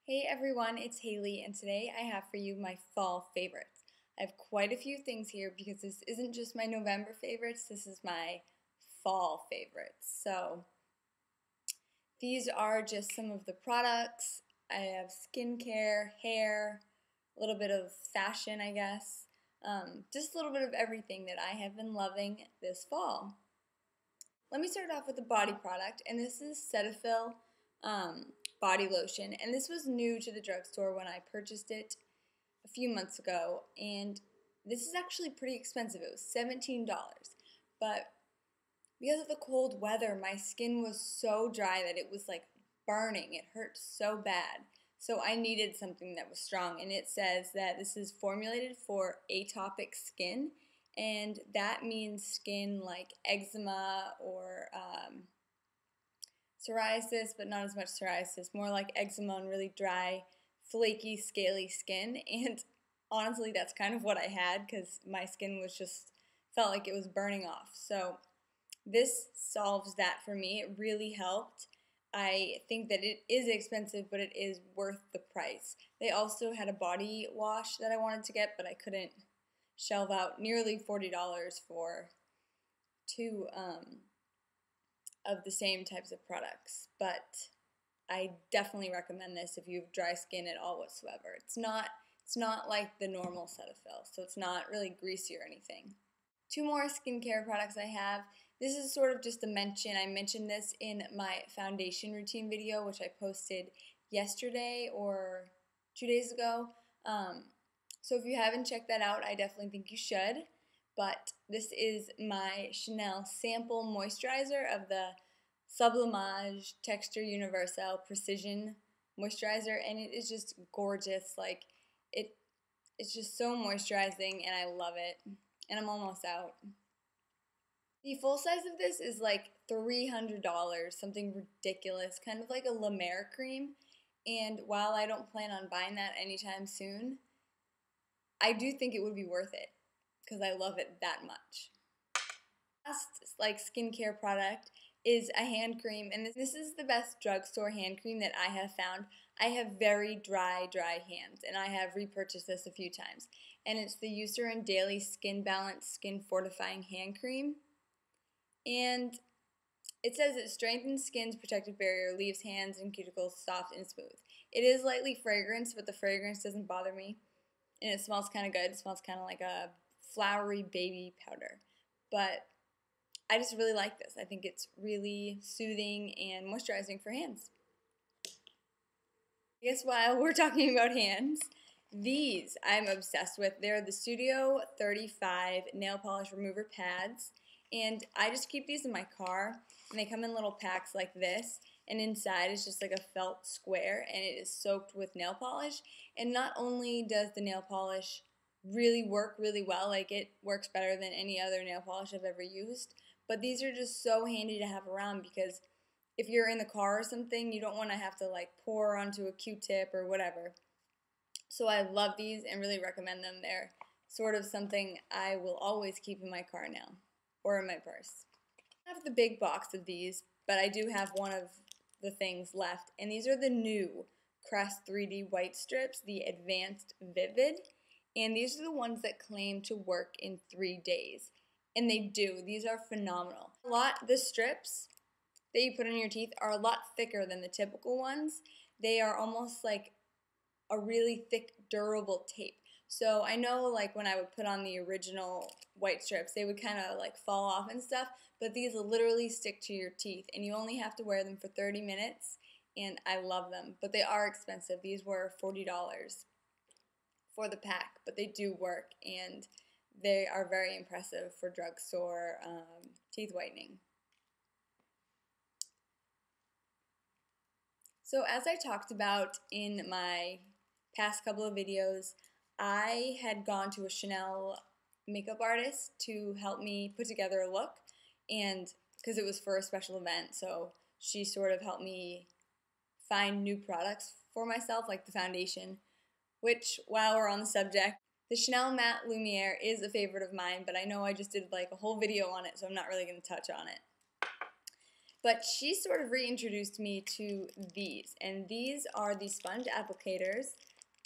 Hey everyone, it's Haley, and today I have for you my fall favorites. I have quite a few things here because this isn't just my November favorites, this is my fall favorites. So these are just some of the products. I have skincare, hair, a little bit of fashion, I guess. Just a little bit of everything that I have been loving this fall. Let me start off with the body product, and this is Cetaphil body lotion, and this was new to the drugstore when I purchased it a few months ago, and this is actually pretty expensive. It was $17, but because of the cold weather, my skin was so dry that it was like burning. It hurt so bad. So I needed something that was strong, and it says that this is formulated for atopic skin, and that means skin like eczema or psoriasis, but not as much psoriasis, more like eczema and really dry, flaky, scaly skin. And honestly, that's kind of what I had because my skin was just, felt like it was burning off. So this solves that for me. It really helped. I think that it is expensive, but it is worth the price. They also had a body wash that I wanted to get, but I couldn't shelve out nearly $40 for two of the same types of products, but I definitely recommend this if you have dry skin at all whatsoever. It's not like the normal Cetaphil, so it's not really greasy or anything. Two more skincare products I have. This is sort of just a mention. I mentioned this in my foundation routine video, which I posted yesterday or 2 days ago. So if you haven't checked that out, I definitely think you should. But this is my Chanel Sample Moisturizer of the Sublimage Texture Universal Precision Moisturizer, and it is just gorgeous. Like, it's just so moisturizing, and I love it. And I'm almost out. The full size of this is like $300, something ridiculous, kind of like a Lumiere cream. And while I don't plan on buying that anytime soon, I do think it would be worth it because I love it that much. Last skincare product is a hand cream, and this is the best drugstore hand cream that I have found. I have very dry hands, and I have repurchased this a few times. And it's the Eucerin Daily Skin Balance Skin Fortifying Hand Cream. And it says it strengthens skin's protective barrier, leaves hands and cuticles soft and smooth. It is lightly fragranced, but the fragrance doesn't bother me. And it smells kind of good. It smells kind of like a flowery baby powder. But I just really like this. I think it's really soothing and moisturizing for hands. I guess while we're talking about hands, these I'm obsessed with. They're the Studio 35 nail polish remover pads. And I just keep these in my car, and they come in little packs like this, and inside is just like a felt square, and it is soaked with nail polish. And not only does the nail polish really work really well, like it works better than any other nail polish I've ever used, but these are just so handy to have around because if you're in the car or something, you don't want to have to like pour onto a Q-tip or whatever. So I love these and really recommend them. They're sort of something I will always keep in my car now. Or in my purse. I have the big box of these, but I do have one of the things left, and these are the new Crest 3D white strips, the Advanced Vivid, and these are the ones that claim to work in 3 days, and they do. These are phenomenal. The strips that you put on your teeth are a lot thicker than the typical ones. They are almost like a really thick, durable tape. So I know like when I would put on the original white strips, they would kind of like fall off and stuff, but these will literally stick to your teeth, and you only have to wear them for 30 minutes, and I love them. But they are expensive. These were $40 for the pack, but they do work, and they are very impressive for drugstore teeth whitening. So as I talked about in my past couple of videos, I had gone to a Chanel makeup artist to help me put together a look, and because it was for a special event, so she sort of helped me find new products for myself, like the foundation, which, while we're on the subject, the Chanel Matte Lumiere is a favorite of mine, but I know I just did like a whole video on it, so I'm not really going to touch on it. But she sort of reintroduced me to these, and these are the sponge applicators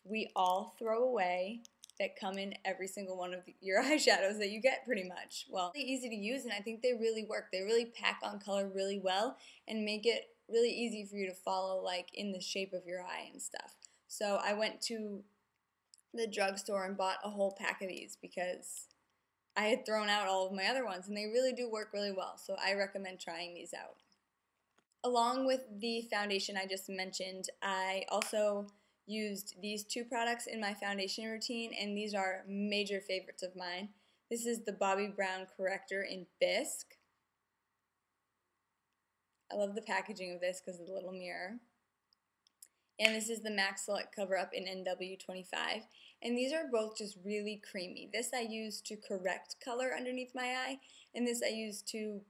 we all throw away that come in every single one of your eyeshadows that you get pretty much. Well, really easy to use, and I think they really work. They really pack on color really well and make it really easy for you to follow, like in the shape of your eye and stuff. So I went to the drugstore and bought a whole pack of these because I had thrown out all of my other ones, and they really do work really well. So I recommend trying these out. Along with the foundation I just mentioned, I also used these two products in my foundation routine, and these are major favorites of mine. This is the Bobbi Brown Corrector in Bisque. I love the packaging of this because of the little mirror. And this is the MAC Select Cover Up in NW25. And these are both just really creamy. This I use to correct color underneath my eye, and this I use to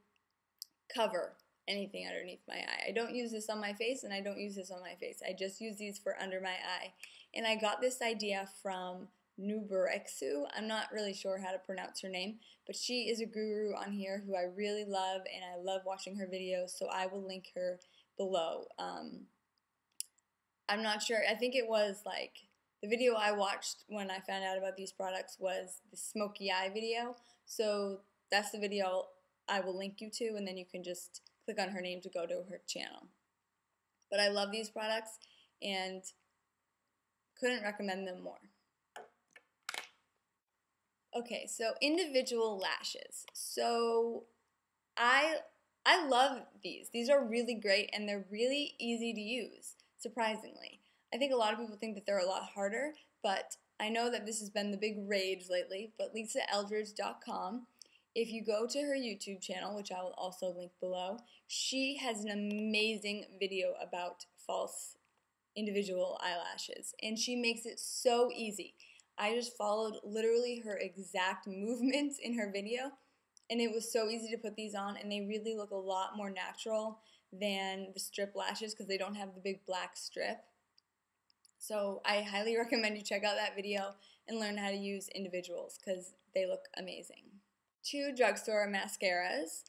cover anything underneath my eye. I don't use this on my face, and I don't use this on my face. I just use these for under my eye. And I got this idea from nurberxo. I'm not really sure how to pronounce her name, but she is a guru on here who I really love, and I love watching her videos, so I will link her below. I'm not sure. I think it was like the video I watched when I found out about these products was the smoky eye video. So that's the video I will link you to, and then you can just click on her name to go to her channel. But I love these products and couldn't recommend them more. Okay, so individual lashes. So I love these. These are really great, and they're really easy to use, surprisingly. I think a lot of people think that they're a lot harder, but I know that this has been the big rage lately. But Lisaeldridgedotcom, if you go to her YouTube channel, which I will also link below, she has an amazing video about false individual eyelashes, and she makes it so easy. I just followed literally her exact movements in her video, and it was so easy to put these on, and they really look a lot more natural than the strip lashes because they don't have the big black strip. So I highly recommend you check out that video and learn how to use individuals because they look amazing. Two drugstore mascaras.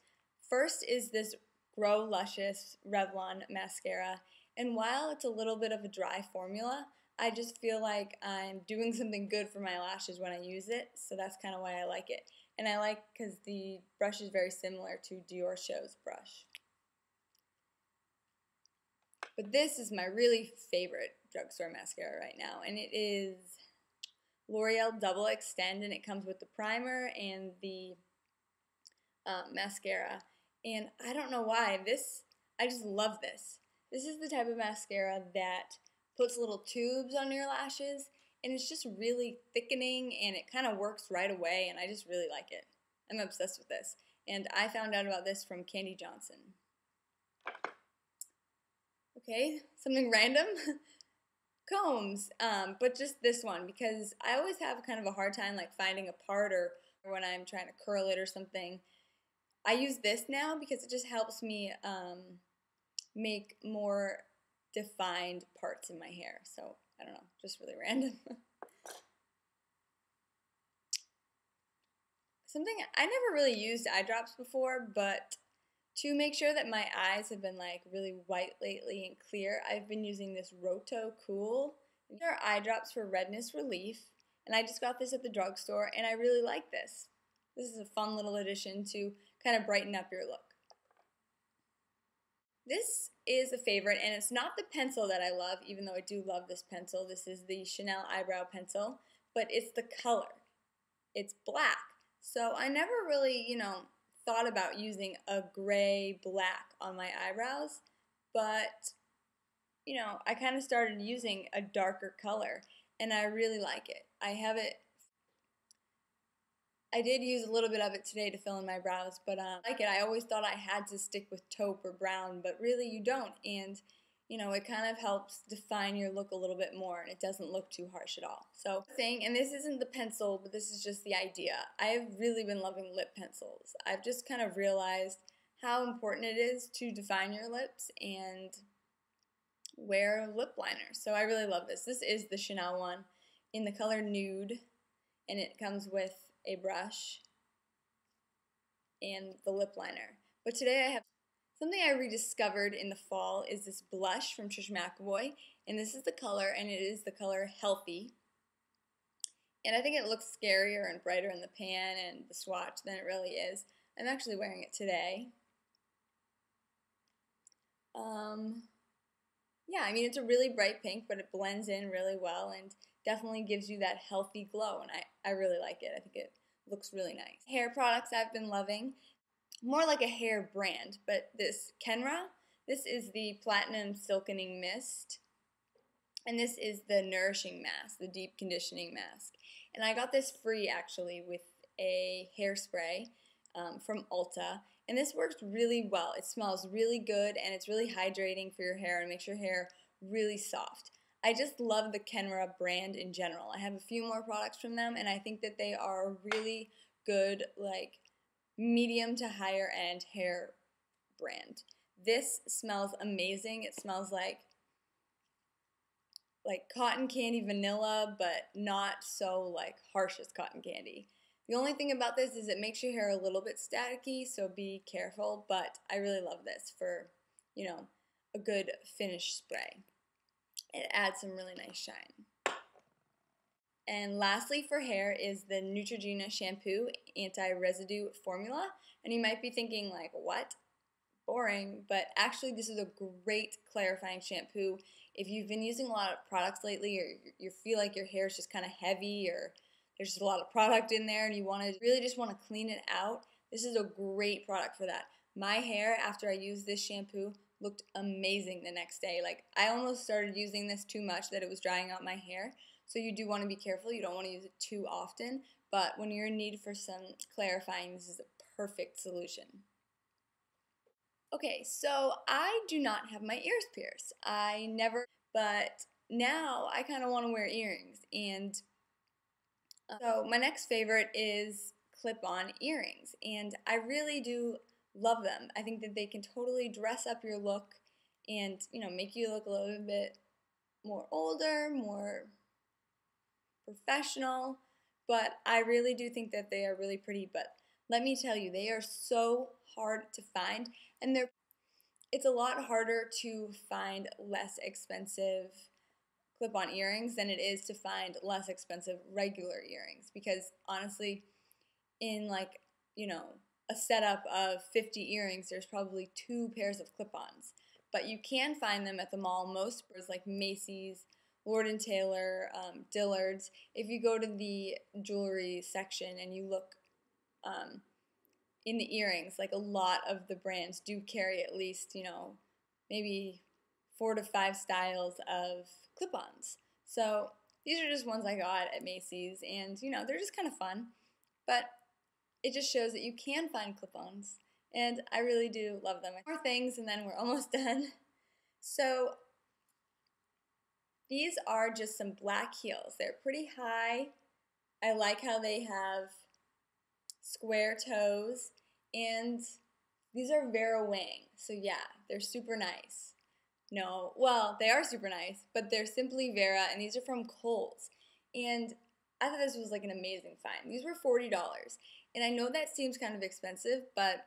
First is this Grow Luscious Revlon mascara, and while it's a little bit of a dry formula, I just feel like I'm doing something good for my lashes when I use it, so that's kind of why I like it. And I like because the brush is very similar to Dior Show's brush. But this is my really favorite drugstore mascara right now, and it is L'Oreal Double Extend, and it comes with the primer and the mascara. And I don't know why, I just love this. This is the type of mascara that puts little tubes on your lashes, and it's just really thickening, and it kind of works right away, and I just really like it. I'm obsessed with this. And I found out about this from Candy Johnson. Okay, something random. Combs, but just this one, because I always have kind of a hard time like finding a part or when I'm trying to curl it or something. I use this now because it just helps me make more defined parts in my hair. So, I don't know, just really random. Something, I never really used eye drops before, but to make sure that my eyes have been like really white lately and clear, I've been using this Roto Cool. These are eye drops for redness relief, and I just got this at the drugstore, and I really like this. This is a fun little addition to kind of brighten up your look. This is a favorite, and it's not the pencil that I love, even though I do love this pencil. This is the Chanel Eyebrow Pencil, but it's the color. It's black. So I never really, thought about using a gray black on my eyebrows, but I kind of started using a darker color, and I really like it. I did use a little bit of it today to fill in my brows, but I like it. I always thought I had to stick with taupe or brown, but really you don't, and it kind of helps define your look a little bit more, and it doesn't look too harsh at all. So, and this isn't the pencil, but this is just the idea. I've really been loving lip pencils. I've just kind of realized how important it is to define your lips and wear lip liners. So I really love this. This is the Chanel one in the color Nude, and it comes with a brush and the lip liner. But today I have Something I rediscovered in the fall is this blush from Trish McEvoy, and this is the color, and it is the color Healthy. And I think it looks scarier and brighter in the pan and the swatch than it really is. I'm actually wearing it today. Yeah, I mean, it's a really bright pink, but it blends in really well and definitely gives you that healthy glow, and I really like it. I think it looks really nice. Hair products I've been loving. More like a hair brand, but this Kenra, this is the Platinum Silkening Mist, and this is the Nourishing Mask, the Deep Conditioning Mask. And I got this free, actually, with a hairspray from Ulta, and this works really well. It smells really good, and it's really hydrating for your hair and makes your hair really soft. I just love the Kenra brand in general. I have a few more products from them, and I think that they are a really good, like, medium to higher end hair brand. This smells amazing. It smells like cotton candy vanilla, but not so like harsh as cotton candy. The only thing about this is it makes your hair a little bit staticky, so be careful, but I really love this for, you know, a good finish spray. It adds some really nice shine. And lastly for hair is the Neutrogena Shampoo Anti-Residue Formula. And you might be thinking like, what? Boring. But actually this is a great clarifying shampoo. If you've been using a lot of products lately, or you feel like your hair is just kind of heavy, or there's just a lot of product in there and you really just want to clean it out, this is a great product for that. My hair, after I used this shampoo, looked amazing the next day. Like, I almost started using this too much that it was drying out my hair. So you do want to be careful. You don't want to use it too often. But when you're in need for some clarifying, this is a perfect solution. Okay, so I do not have my ears pierced. I never, but now I kind of want to wear earrings. And so my next favorite is clip-on earrings. And I really do love them. I think that they can totally dress up your look and, you know, make you look a little bit more older, more professional, but I really do think that they are really pretty. But let me tell you, they are so hard to find, and it's a lot harder to find less expensive clip-on earrings than it is to find less expensive regular earrings, because honestly, in like, you know, a setup of 50 earrings, there's probably 2 pairs of clip-ons. But you can find them at the mall. Most stores like Macy's, Lord & Taylor, Dillard's. If you go to the jewelry section and you look in the earrings, like a lot of the brands do carry at least, you know, maybe 4 to 5 styles of clip-ons. So these are just ones I got at Macy's, and, you know, they're just kind of fun. But it just shows that you can find clip-ons, and I really do love them. More things, and then we're almost done. So these are just some black heels. They're pretty high. I like how they have square toes, and these are Vera Wang. So yeah, they're super nice. No, well, they are super nice, but they're simply Vera, and these are from Kohl's. And I thought this was like an amazing find. These were $40, and I know that seems kind of expensive, but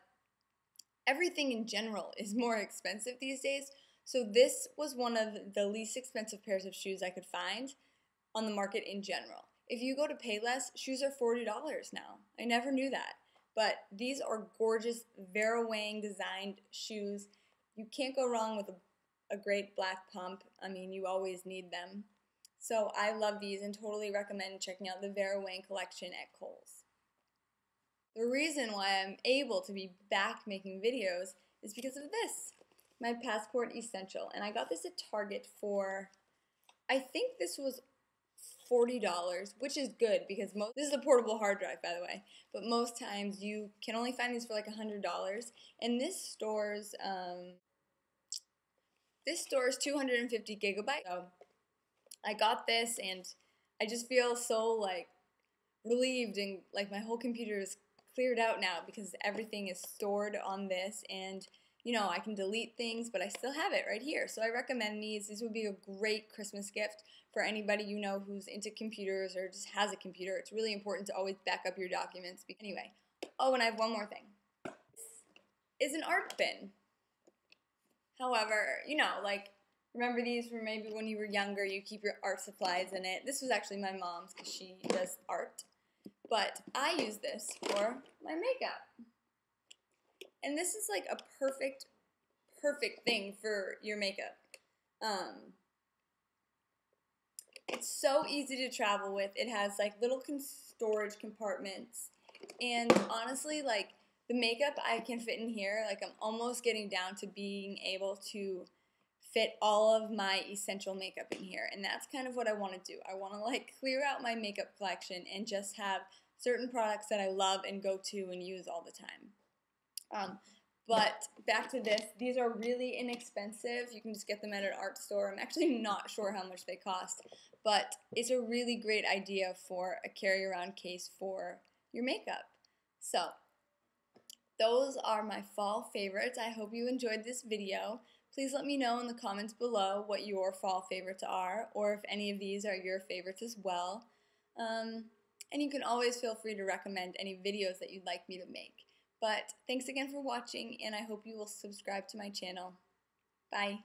everything in general is more expensive these days. So this was one of the least expensive pairs of shoes I could find on the market in general. If you go to Payless, shoes are $40 now. I never knew that. But these are gorgeous Vera Wang designed shoes. You can't go wrong with a great black pump. I mean, you always need them. So I love these and totally recommend checking out the Vera Wang collection at Kohl's. The reason why I'm able to be back making videos is because of this, my Passport Essential. And I got this at Target for, I think this was $40, which is good because this is a portable hard drive, by the way, but most times you can only find these for like $100, and this stores 250 gigabytes. So I got this, and I just feel so like relieved, and like my whole computer is cleared out now because everything is stored on this, and you know, I can delete things, but I still have it right here. So I recommend these. These would be a great Christmas gift for anybody you know who's into computers or just has a computer. It's really important to always back up your documents. Anyway, oh, and I have one more thing. This is an art bin. However, you know, like, remember these from maybe when you were younger, you keep your art supplies in it. This was actually my mom's because she does art. But I use this for my makeup. And this is like a perfect thing for your makeup. It's so easy to travel with. It has like little storage compartments. And honestly, like, the makeup I can fit in here, like, I'm almost getting down to being able to fit all of my essential makeup in here. And that's kind of what I want to do. I want to, like, clear out my makeup collection and just have certain products that I love and go to and use all the time. But back to this, these are really inexpensive. You can just get them at an art store. I'm actually not sure how much they cost, but it's a really great idea for a carry-around case for your makeup. So those are my fall favorites. I hope you enjoyed this video. Please let me know in the comments below what your fall favorites are, or if any of these are your favorites as well. And you can always feel free to recommend any videos that you'd like me to make. But thanks again for watching, and I hope you will subscribe to my channel. Bye.